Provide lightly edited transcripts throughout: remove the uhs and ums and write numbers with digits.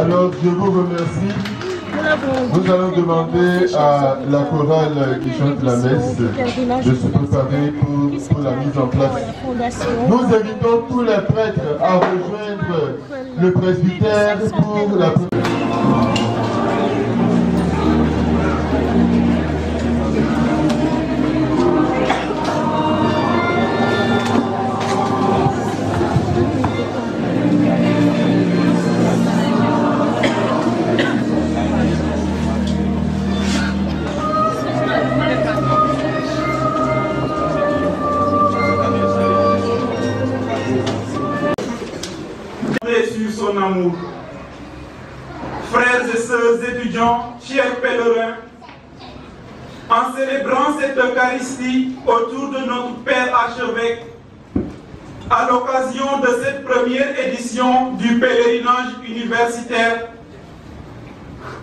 Alors, je vous remercie. Nous allons demander à la chorale qui chante la messe de se préparer pour la mise en place. Nous invitons tous les prêtres à rejoindre le presbytère pour la sur son amour. Frères et sœurs étudiants, chers pèlerins, en célébrant cette Eucharistie autour de notre Père archevêque, à l'occasion de cette première édition du pèlerinage universitaire,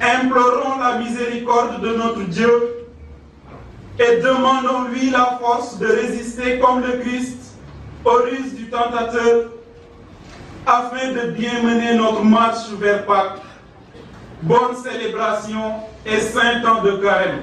implorons la miséricorde de notre Dieu et demandons-lui la force de résister comme le Christ aux ruses du tentateur, afin de bien mener notre marche vers Pâques. Bonne célébration et saint temps de carême.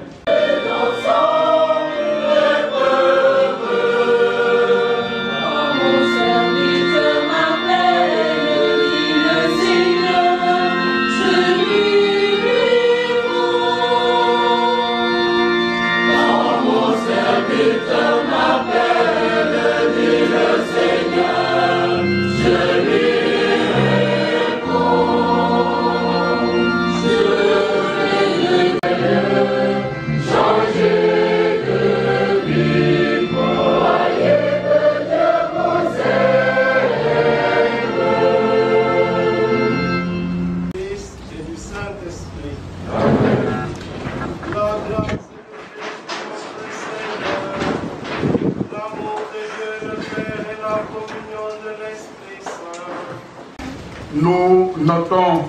Nous notons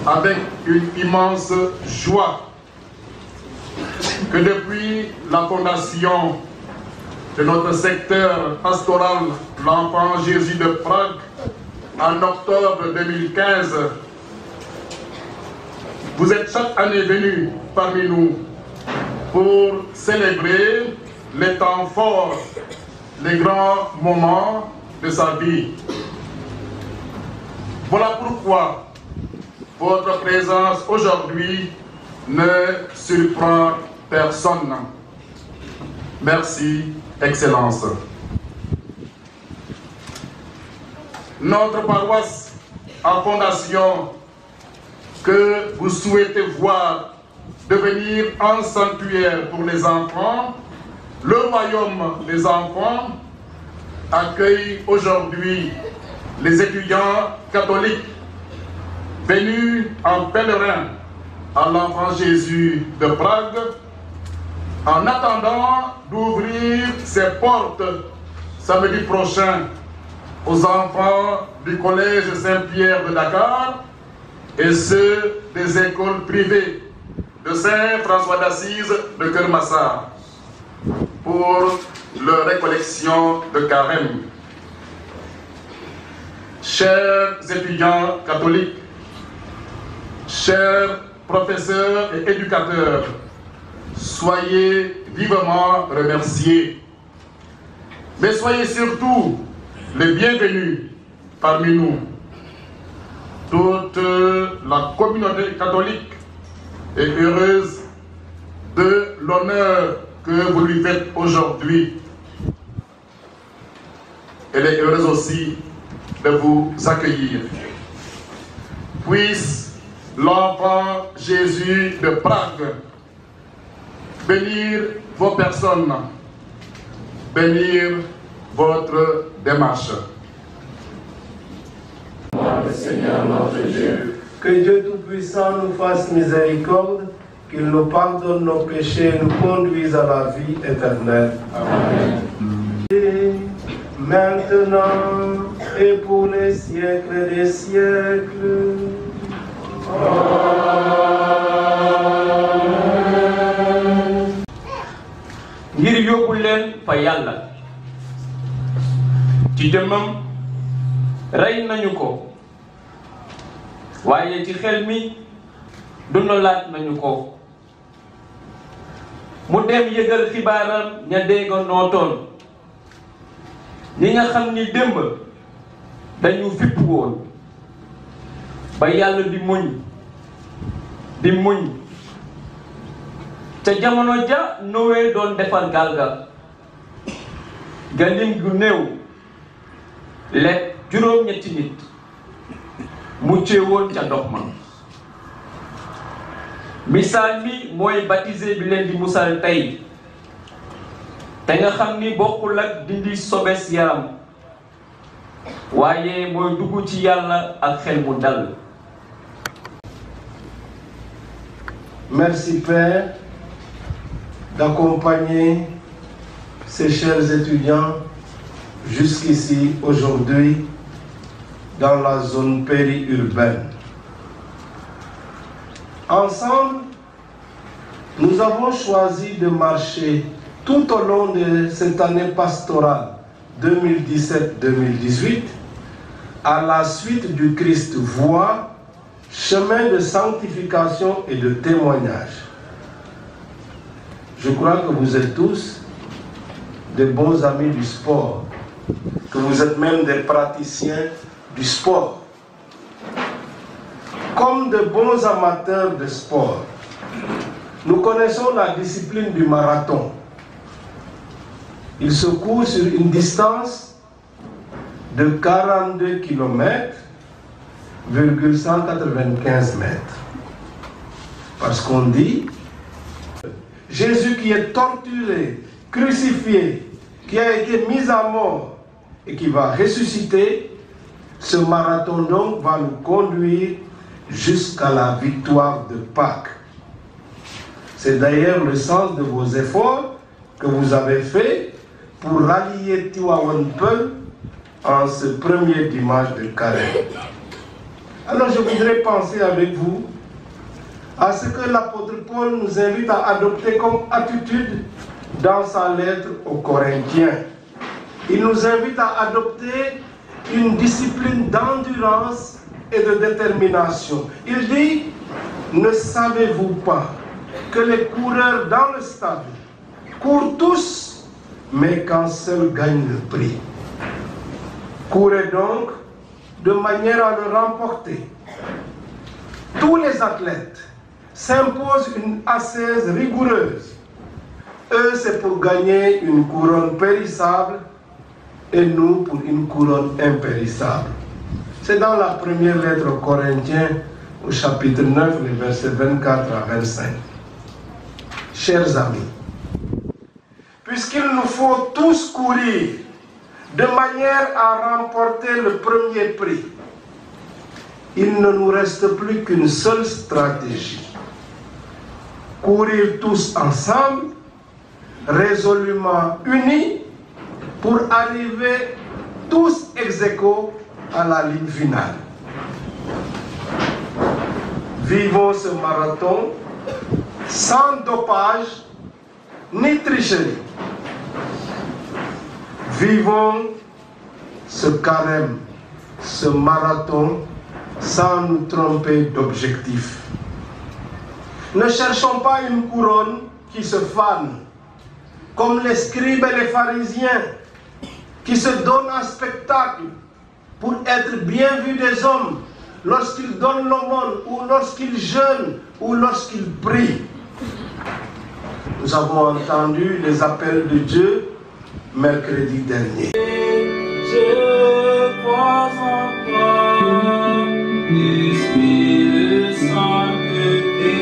avec une immense joie que depuis la fondation de notre secteur pastoral L'Enfant Jésus de Prague en octobre 2015, vous êtes chaque année venus parmi nous pour célébrer les temps forts, les grands moments de sa vie. Voilà pourquoi votre présence aujourd'hui ne surprend personne. Merci, Excellence. Notre paroisse en fondation que vous souhaitez voir devenir un sanctuaire pour les enfants, le royaume des enfants accueille aujourd'hui les étudiants catholiques venus en pèlerin à l'Enfant Jésus de Prague, en attendant d'ouvrir ses portes samedi prochain aux enfants du collège Saint-Pierre de Dakar et ceux des écoles privées de Saint-François d'Assise de Kermassar pour leur récollection de carême. Chers étudiants catholiques, chers professeurs et éducateurs, soyez vivement remerciés. Mais soyez surtout les bienvenus parmi nous. Toute la communauté catholique est heureuse de l'honneur que vous lui faites aujourd'hui. Elle est heureuse aussi de vous accueillir. Puisse l'Enfant Jésus de Prague bénir vos personnes, bénir votre démarche. Seigneur notre Dieu, que Dieu Tout-Puissant nous fasse miséricorde, qu'il nous pardonne nos péchés et nous conduise à la vie éternelle. Amen. Et maintenant et pour les siècles des siècles. ngir yóbbu leen fa yàlla ci jëmmam rey nañu ko waaye ci xel mi dundalaat nañu ko mu dem yëgal xibaaram ña dégga nootoon ñi nga xam ni démb dañu fipp woon ba yàlla di muñ ca jamono ja Noé doon defar gaal ga lim gu néew lekk juróom-ñetti nit muccee woon ca ndox ma misaal mi mooy baptisé bi leen di musal tey te nga xam ni bokkul ak dindi sobes yaram waaye mooy dugg ci yàlla ak xel mu dal. Merci Père d'accompagner ces chers étudiants jusqu'ici aujourd'hui dans la zone périurbaine. Ensemble, nous avons choisi de marcher tout au long de cette année pastorale 2017-2018 à la suite du Christ voie, chemin de sanctification et de témoignage. Je crois que vous êtes tous des bons amis du sport, que vous êtes même des praticiens du sport. Comme de bons amateurs de sport, nous connaissons la discipline du marathon. Il se court sur une distance de 42 km,195 mètres. Parce qu'on dit, Jésus qui est torturé, crucifié, qui a été mis à mort et qui va ressusciter, ce marathon donc va nous conduire jusqu'à la victoire de Pâques. C'est d'ailleurs le sens de vos efforts que vous avez faits pour rallier Tivaouane Peulh en ce premier dimanche de Carême. Alors je voudrais penser avec vous à ce que l'apôtre Paul nous invite à adopter comme attitude dans sa lettre aux Corinthiens. Il nous invite à adopter une discipline d'endurance et de détermination. Il dit, ne savez-vous pas que les coureurs dans le stade courent tous, mais qu'un seul gagne le prix. Courez donc de manière à le remporter. Tous les athlètes s'imposent une ascèse rigoureuse. Eux, c'est pour gagner une couronne périssable et nous pour une couronne impérissable. C'est dans la première lettre aux Corinthiens, au chapitre 9, les versets 24 à 25. Chers amis, puisqu'il nous faut tous courir de manière à remporter le premier prix, il ne nous reste plus qu'une seule stratégie. Courir tous ensemble, résolument unis, pour arriver tous ex aequo à la ligne finale. Vivons ce marathon sans dopage ni tricherie. Vivons ce carême, ce marathon, sans nous tromper d'objectif. Ne cherchons pas une couronne qui se fane, comme les scribes et les pharisiens, qui se donnent un spectacle pour être bien vus des hommes lorsqu'ils donnent l'aumône, ou lorsqu'ils jeûnent, ou lorsqu'ils prient. Nous avons entendu les appels de Dieu mercredi dernier. Je crois en toi, Esprit de sainteté.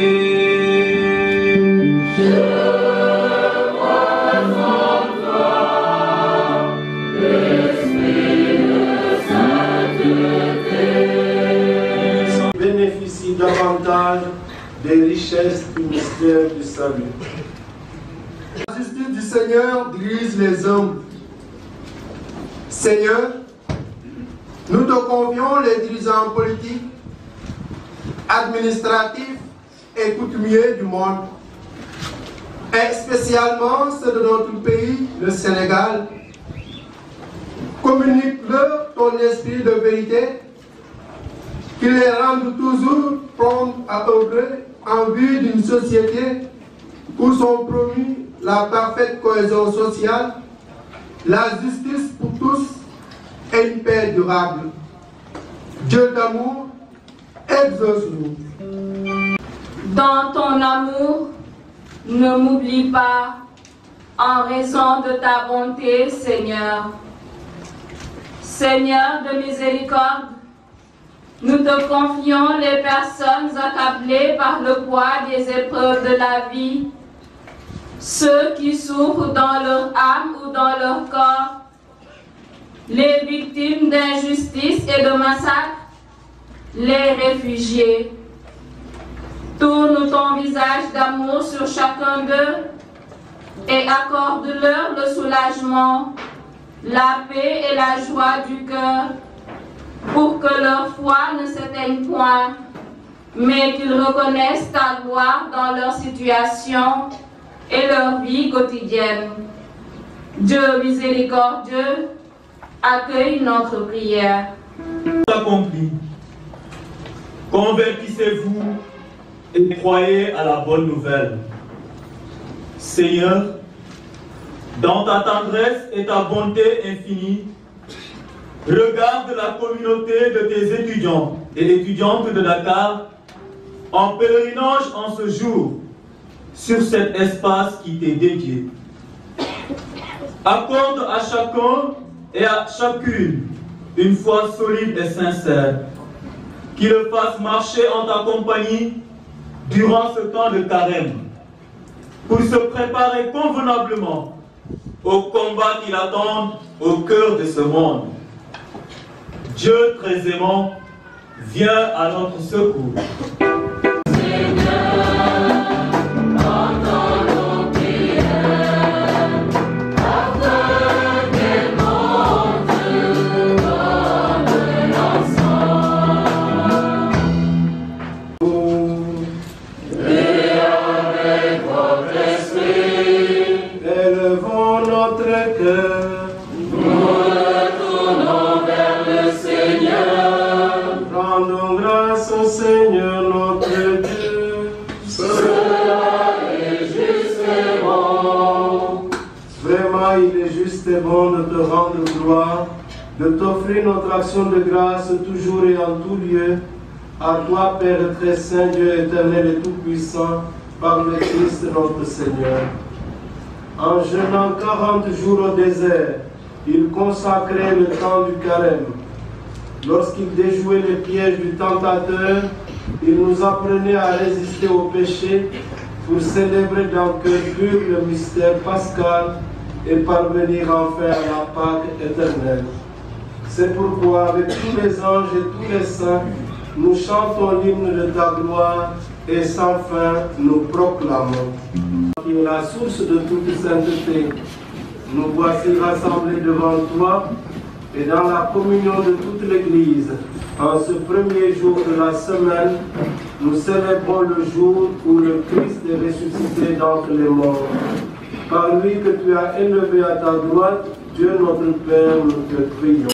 Je crois en toi, Esprit de sainteté. Bénéficie davantage des richesses du mystère du salut. La justice du Seigneur dirige les hommes. Seigneur, nous te confions les dirigeants politiques, administratifs et coutumiers du monde, et spécialement ceux de notre pays, le Sénégal. Communique-leur ton esprit de vérité, qu'il les rende toujours prompts à œuvrer en vue d'une société où sont promus la parfaite cohésion sociale, la justice pour tous et une paix durable. Dieu d'amour, exauce-nous. Dans ton amour, ne m'oublie pas, en raison de ta bonté, Seigneur. Seigneur de miséricorde, nous te confions les personnes accablées par le poids des épreuves de la vie, ceux qui souffrent dans leur âme ou dans leur corps, les victimes d'injustice et de massacres, les réfugiés. Tourne ton visage d'amour sur chacun d'eux et accorde-leur le soulagement, la paix et la joie du cœur, pour que leur foi ne s'éteigne point, mais qu'ils reconnaissent ta gloire dans leur situation et leur vie quotidienne. Dieu miséricordieux, accueille notre prière. Accompli. Convertissez-vous et croyez à la bonne nouvelle. Seigneur, dans ta tendresse et ta bonté infinie, regarde la communauté de tes étudiants et étudiantes de Dakar en pèlerinage en ce jour sur cet espace qui t'est dédié. Accorde à chacun et à chacune une foi solide et sincère, qui le fasse marcher en ta compagnie durant ce temps de carême, pour se préparer convenablement au combat qui l'attend au cœur de ce monde. Dieu très aimant, viens à notre secours. C'est bon de te rendre gloire, de t'offrir notre action de grâce toujours et en tout lieu, à toi, Père très saint, Dieu éternel et tout-puissant, par le Christ notre Seigneur. En jeûnant 40 jours au désert, il consacrait le temps du carême. Lorsqu'il déjouait les pièges du tentateur, il nous apprenait à résister au péché pour célébrer d'un cœur pur le mystère pascal et parvenir enfin à la Pâque éternelle. C'est pourquoi, avec tous les anges et tous les saints, nous chantons l'hymne de ta gloire et sans fin nous proclamons. Qui est la source de toute sainteté, nous voici rassemblés devant toi et dans la communion de toute l'Église. En ce premier jour de la semaine, nous célébrons le jour où le Christ est ressuscité d'entre les morts. Par lui que tu as élevé à ta droite, Dieu notre Père, nous te prions.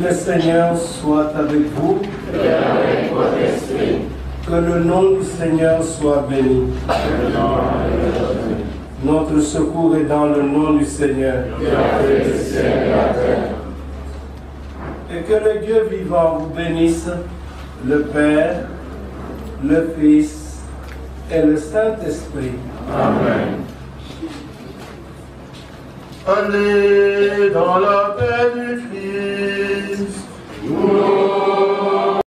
Le Seigneur soit avec vous. Et avec votre esprit. Que le nom du Seigneur soit béni. Notre secours est dans le nom du Seigneur. Qui a fait le ciel et la terre. Et que le Dieu vivant vous bénisse, le Père, le Fils et le Saint-Esprit. Amen. Allez dans la paix du Christ.